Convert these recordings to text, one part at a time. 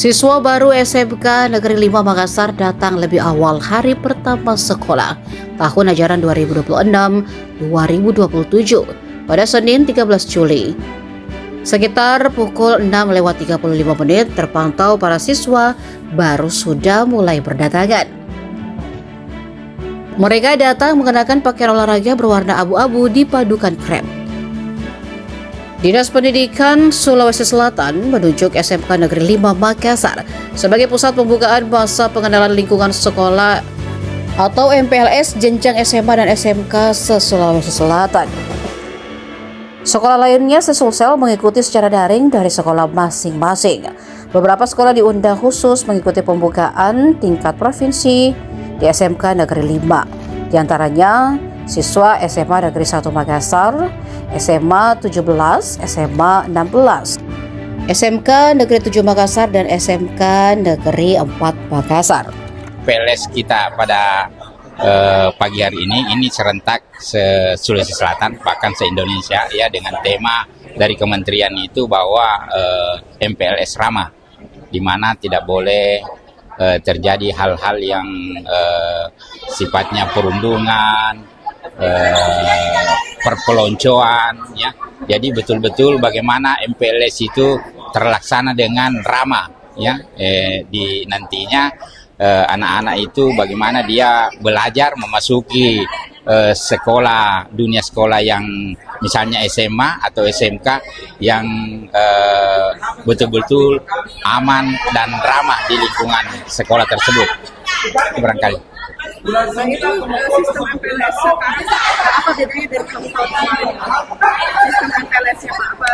Siswa baru SMK Negeri 5 Makassar datang lebih awal hari pertama sekolah tahun ajaran 2026-2027 pada Senin 13 Juli. Sekitar pukul 6:35 menit terpantau para siswa baru sudah mulai berdatangan. Mereka datang mengenakan pakaian olahraga berwarna abu-abu dipadukan krem. Dinas Pendidikan Sulawesi Selatan menunjuk SMK Negeri 5 Makassar sebagai pusat pembukaan masa pengenalan lingkungan sekolah atau MPLS jenjang SMA dan SMK se-Sulawesi Selatan. Sekolah lainnya sesulsel mengikuti secara daring dari sekolah masing-masing. Beberapa sekolah diundang khusus mengikuti pembukaan tingkat provinsi di SMK Negeri 5. Di antaranya siswa SMA Negeri 1 Makassar, SMA 17, SMA 16, SMK Negeri 7 Makassar, dan SMK Negeri 4 Makassar. PLS kita pada pagi hari ini serentak Sulawesi Selatan, bahkan se-Indonesia ya, dengan tema dari kementerian itu bahwa MPLS ramah, di mana tidak boleh terjadi hal-hal yang sifatnya perundungan, perpeloncoan ya. Jadi betul-betul bagaimana MPLS itu terlaksana dengan ramah ya, di nantinya anak-anak itu bagaimana dia belajar memasuki sekolah, dunia sekolah yang misalnya SMA atau SMK yang betul-betul aman dan ramah di lingkungan sekolah tersebut. Itu barangkali. Sistem MPLS sekarang apa bedanya dari tahun-tahun kemarin? Sistem MPLS-nya apa?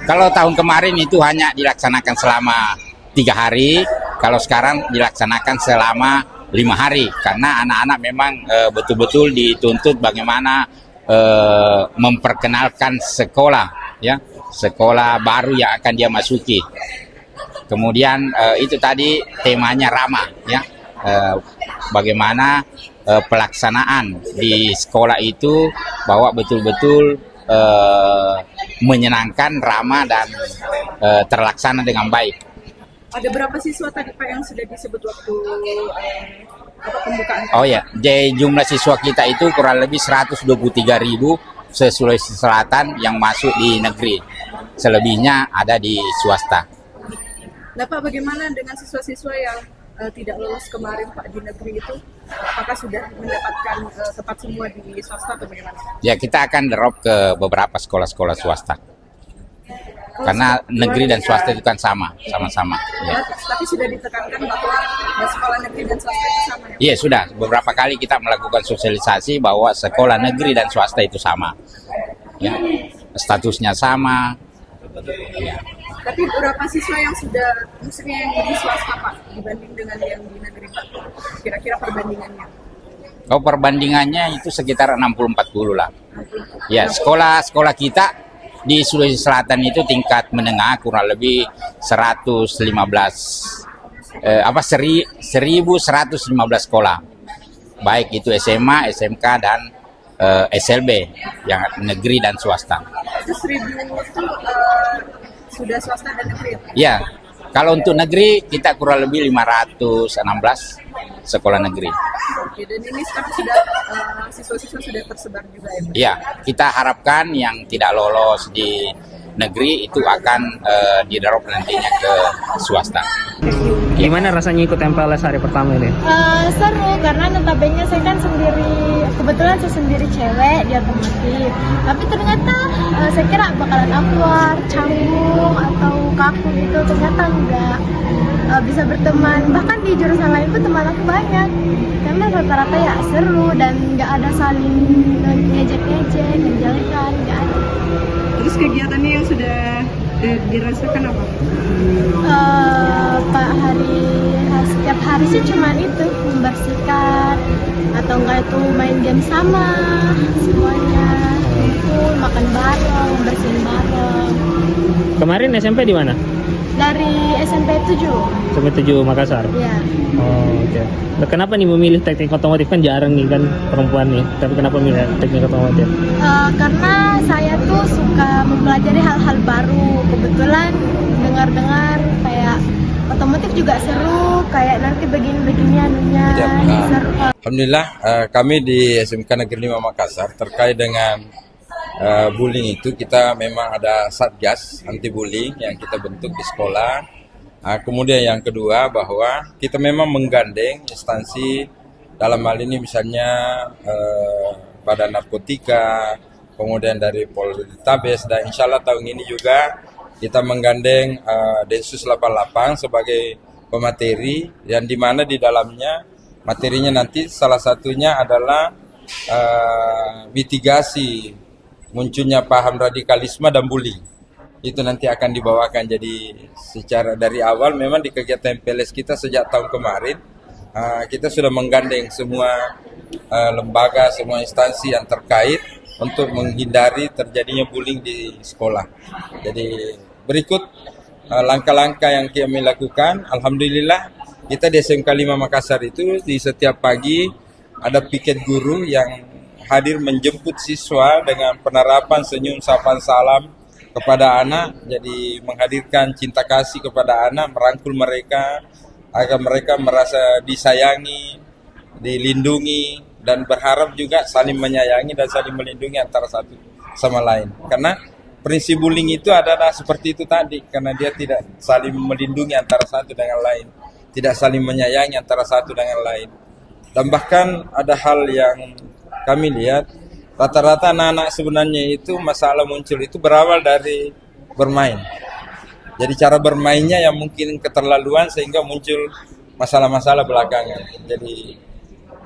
Kalau tahun kemarin itu hanya dilaksanakan selama 3 hari, kalau sekarang dilaksanakan selama 5 hari, karena anak-anak memang betul-betul dituntut bagaimana memperkenalkan sekolah, ya, sekolah baru yang akan dia masuki. Kemudian itu tadi temanya ramah, ya. Bagaimana pelaksanaan di sekolah itu bahwa betul-betul menyenangkan, ramah, dan terlaksana dengan baik. Ada berapa siswa tadi Pak yang sudah disebut waktu pembukaan? Oh ya, jumlah siswa kita itu kurang lebih 123.000 se-Sulawesi Selatan yang masuk di negeri. Selebihnya ada di swasta. Nah Pak, bagaimana dengan siswa-siswa yang tidak lolos kemarin Pak di negeri itu? Apakah sudah mendapatkan tempat semua di swasta atau bagaimana? Ya, kita akan drop ke beberapa sekolah-sekolah swasta. Karena negeri dan swasta itu kan sama-sama. Ya. Tapi sudah ditekankan bahwa sekolah negeri dan swasta itu sama ya? Iya, sudah. Beberapa kali kita melakukan sosialisasi bahwa sekolah negeri dan swasta itu sama. Ya, statusnya sama. Ya. Tapi berapa siswa yang sudah, maksudnya yang di swasta Pak, dibanding dengan yang di negeri Pak? Kira-kira perbandingannya? Oh, perbandingannya itu sekitar 60-40 lah. Ya, sekolah kita di Sulawesi Selatan itu tingkat menengah kurang lebih 1.115 sekolah. Baik itu SMA, SMK, dan SLB yang negeri dan swasta. Itu 1.000 itu sudah swasta dan negeri? Ya, kalau untuk negeri kita kurang lebih 516 sekolah negeri. Oke, dan ini sekarang sudah siswa-siswa sudah tersebar juga ya? Iya, kita harapkan yang tidak lolos di negeri itu akan di-drop nantinya ke swasta. Gimana rasanya ikut MPLS hari pertama ini? Seru, karena notabene saya kan sendiri, kebetulan saya sendiri cewek di otomotif. Tapi ternyata saya kira bakalan awkward, canggung, atau kaku gitu. Ternyata enggak, bisa berteman. Bahkan di jurusan lain pun teman aku banyak. Karena rata-rata ya seru dan nggak ada saling ngejek-ngejek, menjelekan, nggak ada. Terus kegiatannya yang sudah dirasakan apa? Setiap hari sih cuma itu, membersihkan atau enggak itu main game sama semuanya, kumpul, makan bareng, bersihin bareng. Kemarin SMP di mana? Dari SMP 7. SMP 7 Makassar? Iya. Oh, oke. Nah, kenapa nih memilih teknik otomotif? Kan jarang nih kan perempuan nih, tapi kenapa milih teknik otomotif? Karena saya tuh suka mempelajari hal-hal baru. Kebetulan dengar-dengar kayak otomotif juga seru, kayak nanti begini-begini anunya seru. Alhamdulillah kami di SMK Negeri 5 Makassar terkait dengan bullying itu kita memang ada satgas anti bullying yang kita bentuk di sekolah. Kemudian yang kedua bahwa kita memang menggandeng instansi dalam hal ini misalnya Badan Narkotika, kemudian dari Poltabes, dan insya Allah tahun ini juga kita menggandeng Densus 88 sebagai pemateri, yang dimana di dalamnya materinya nanti salah satunya adalah mitigasi munculnya paham radikalisme dan bullying. Itu nanti akan dibawakan. Jadi secara dari awal memang di kegiatan MPLS kita sejak tahun kemarin kita sudah menggandeng semua lembaga, semua instansi yang terkait untuk menghindari terjadinya bullying di sekolah. Jadi berikut langkah-langkah yang kami lakukan. Alhamdulillah kita di SMK 5 Makassar itu di setiap pagi ada piket guru yang hadir menjemput siswa dengan penerapan senyum, sapaan, salam kepada anak. Jadi menghadirkan cinta kasih kepada anak, merangkul mereka agar mereka merasa disayangi, dilindungi, dan berharap juga saling menyayangi dan saling melindungi antara satu sama lain. Karena prinsip bullying itu adalah seperti itu tadi, karena dia tidak saling melindungi antara satu dengan lain, tidak saling menyayangi antara satu dengan lain. Dan bahkan ada hal yang kami lihat, rata-rata anak-anak sebenarnya itu masalah muncul itu berawal dari bermain. Jadi cara bermainnya yang mungkin keterlaluan sehingga muncul masalah-masalah belakangan. Jadi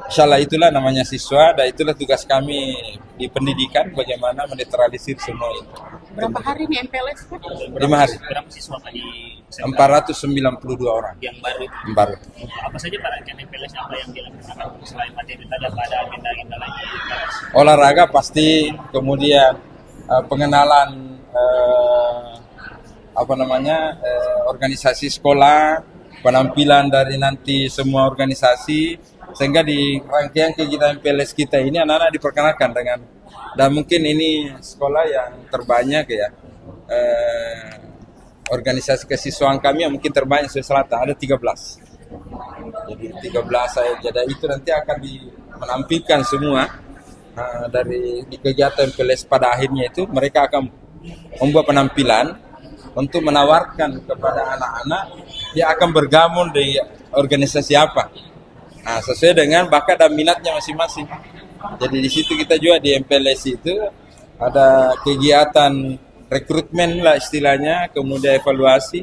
insyaallah itulah namanya siswa, dan itulah tugas kami di pendidikan, bagaimana menetralisir semua itu. Berapa hari nih MPLS? 5 hari. Berapa siswa Pak di SMK? 492 orang. Yang baru. Baru. Apa saja Pak rangkaian MPLS apa yang dilaksanakan selain materi tadi, apa ada agenda-agenda lain? Olahraga pasti, kemudian pengenalan organisasi sekolah, penampilan dari nanti semua organisasi, sehingga di rangkaian kegiatan MPLS kita ini anak-anak diperkenalkan dengan, dan mungkin ini sekolah yang terbanyak ya, organisasi kesiswaan kami yang mungkin terbanyak Sulawesi Selatan, ada 13. Jadi 13 saya, jadi itu nanti akan menampilkan semua dari di kegiatan MPLS pada akhirnya itu mereka akan membuat penampilan untuk menawarkan kepada anak-anak dia akan bergabung di organisasi apa. Nah, sesuai dengan bakat dan minatnya masing-masing. Jadi di situ kita juga di MPLS itu ada kegiatan rekrutmen lah istilahnya, kemudian evaluasi.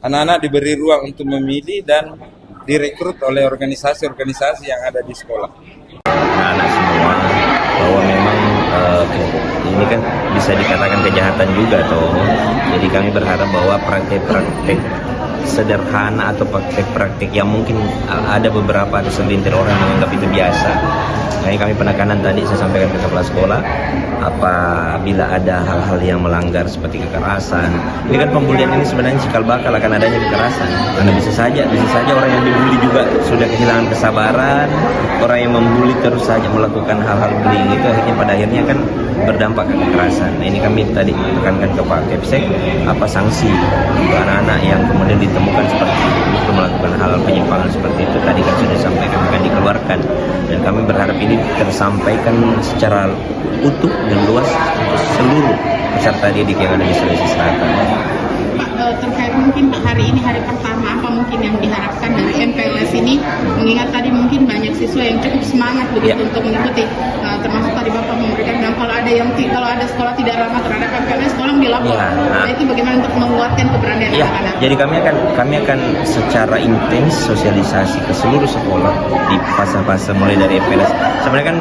Anak-anak diberi ruang untuk memilih dan direkrut oleh organisasi-organisasi yang ada di sekolah. Anak semua bahwa memang ini kan bisa dikatakan kejahatan juga toh. Jadi kami berharap bahwa praktek-praktek sederhana atau praktek-praktek yang mungkin ada beberapa atau segelintir orang yang menganggap itu biasa. Kami penekanan tadi saya sampaikan ke kepala sekolah, apabila ada hal-hal yang melanggar seperti kekerasan. Ini kan pembulian ini sebenarnya cikal bakal akan adanya kekerasan. Karena bisa saja orang yang dibully juga sudah kehilangan kesabaran, orang yang membuli terus saja melakukan hal-hal bullying itu pada akhirnya kan berdampak ke kekerasan. Nah, ini kami tadi tekankan ke Pak Kepsek, apa sanksi untuk anak-anak yang kemudian ditemukan seperti itu melakukan hal-hal penyimpangan seperti itu. Tadi kan sudah disampaikan akan dikeluarkan, dan kami berharap ini tersampaikan secara utuh dan luas untuk seluruh peserta didik yang ada di Sulawesi Selatan. Pak, terkait mungkin hari ini hari pertama, apa mungkin yang diharapkan dari MPLS ini, mengingat tadi mungkin banyak siswa yang cukup semangat begitu untuk mengikuti, termasuk tadi Bapak memberikan bilang kalau ada sekolah tidak ramah terhadap MPLS, tolong dilapor. Nah, itu bagaimana untuk menguatkan keberanian anak-anak? Jadi kami akan secara intens sosialisasi ke seluruh sekolah di fase-fase mulai dari MPLS. Sebenarnya kan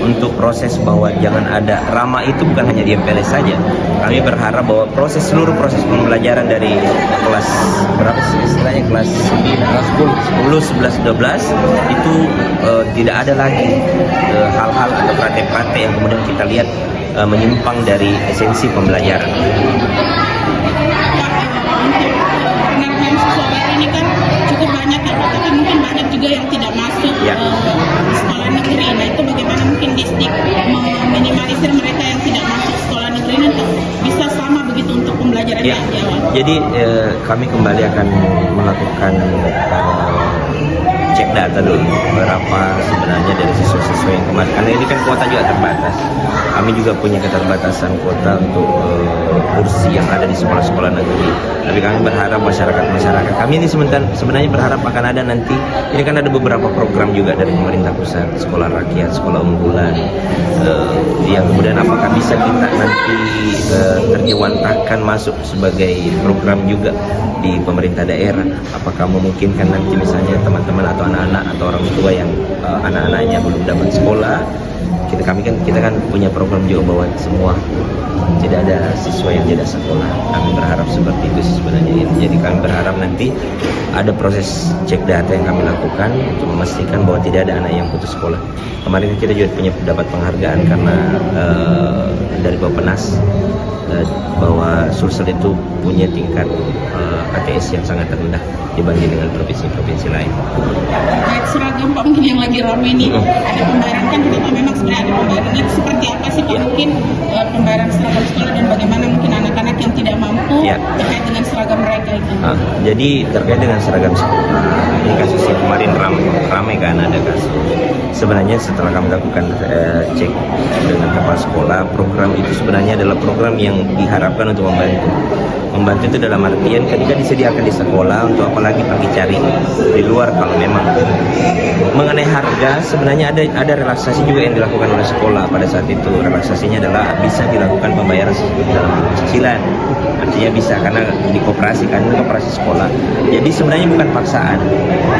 untuk proses bahwa jangan ada ramah itu bukan hanya di MPLS saja. Kami berharap bahwa seluruh proses pembelajaran dari kelas berapa sih istilahnya, kelas 10, 11, 12 itu tidak ada lagi hal-hal atau praktek-praktek yang kemudian kita lihat menyimpang dari esensi pembelajaran. Penampilan siswa baru ini kan cukup banyak ya, tapi mungkin banyak juga yang tidak masuk sekolah negeri. Nah, itu bagaimana mungkin Disdik meminimalisir mereka yang tidak masuk sekolah negeri ini untuk bisa sama begitu untuk pembelajaran yang di awal? Jadi kami kembali akan melakukan cek data dulu berapa sebenarnya dari siswa-siswa yang kemarin, karena ini kan kuota juga terbatas. Kami juga punya keterbatasan kuota untuk kursi yang ada di sekolah-sekolah negeri. Tapi kami berharap masyarakat kami ini sebenarnya berharap akan ada nanti, ini kan ada beberapa program juga dari pemerintah pusat, sekolah rakyat, sekolah unggulan, yang kemudian apakah bisa kita nanti terjewantahkan masuk sebagai program juga di pemerintah daerah. Apakah memungkinkan nanti misalnya teman-teman atau anak-anak atau orang tua yang anak-anaknya belum dapat sekolah, kita kan punya program juga bahwa semua tidak ada siswa yang tidak sekolah. Kami berharap seperti itu sebenarnya. Jadi kami berharap nanti ada proses cek data yang kami lakukan untuk memastikan bahwa tidak ada anak yang putus sekolah. Kemarin kita juga punya dapat penghargaan karena dari Bappenas bahwa Sulsel itu punya tingkat ATS yang sangat rendah dibanding dengan provinsi-provinsi lain. Baik, seragam Pak, mungkin yang lagi ramai ini ada pembayaran, kan kita tahu memang sebenarnya ada pembayaran. Itu seperti apa sih Pak, mungkin pembayaran seragam sekolah dan bagaimana mungkin anak-anak yang tidak mampu terkait dengan seragam mereka itu? Jadi terkait dengan seragam sekolah, ini kasusnya kemarin ramai kan, ada kasus. Sebenarnya setelah kami lakukan cek dengan kepala sekolah, program itu sebenarnya adalah program yang diharapkan untuk membantu itu dalam artian ketika disediakan di sekolah, untuk apalagi pergi cari di luar. Kalau memang mengenai harga, sebenarnya ada relaksasi juga yang dilakukan oleh sekolah pada saat itu. Relaksasinya adalah bisa dilakukan pembayaran dalam cicilan, artinya bisa karena di koperasi kan, itu koperasi sekolah. Jadi sebenarnya bukan paksaan.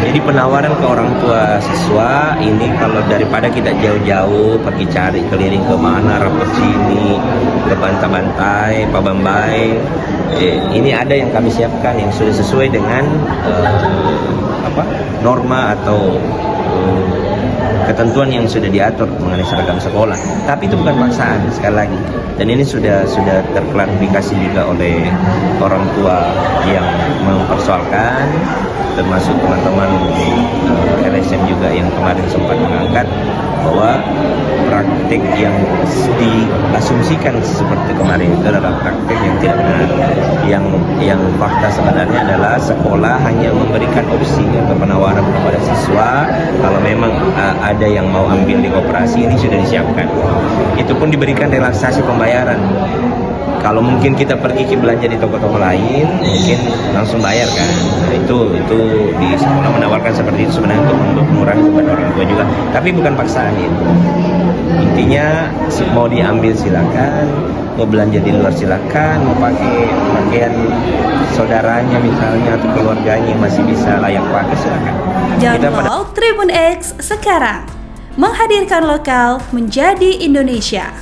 Jadi penawaran ke orang tua siswa ini, kalau daripada kita jauh-jauh pergi cari keliling ke mana, rapor sini, ke Bantai, Pabambai, ini ada yang kami siapkan yang sudah sesuai dengan norma atau ketentuan yang sudah diatur mengenai seragam sekolah. Tapi itu bukan paksaan sekali lagi. Dan ini sudah terklarifikasi juga oleh orang tua yang mempersoalkan, termasuk teman-teman LSM juga yang kemarin sempat mengangkat bahwa praktik yang diasumsikan seperti kemarin itu adalah praktik yang tidak benar. Yang fakta sebenarnya adalah sekolah hanya memberikan opsi atau penawaran kepada siswa kalau memang ada yang mau ambil di koperasi, ini sudah disiapkan. Itu pun diberikan relaksasi pembayaran. Kalau mungkin kita pergi ke belanja di toko-toko lain, mungkin langsung bayar kan. Nah, itu di sekolah menawarkan seperti itu sebenarnya untuk mengurangi beban orang tua juga. Tapi bukan paksaan itu. Intinya mau diambil silakan, mau belanja di luar silakan, mau pakai pakaian saudaranya misalnya atau keluarganya yang masih bisa layak pakai silakan. Download Tribun X sekarang, menghadirkan lokal menjadi Indonesia.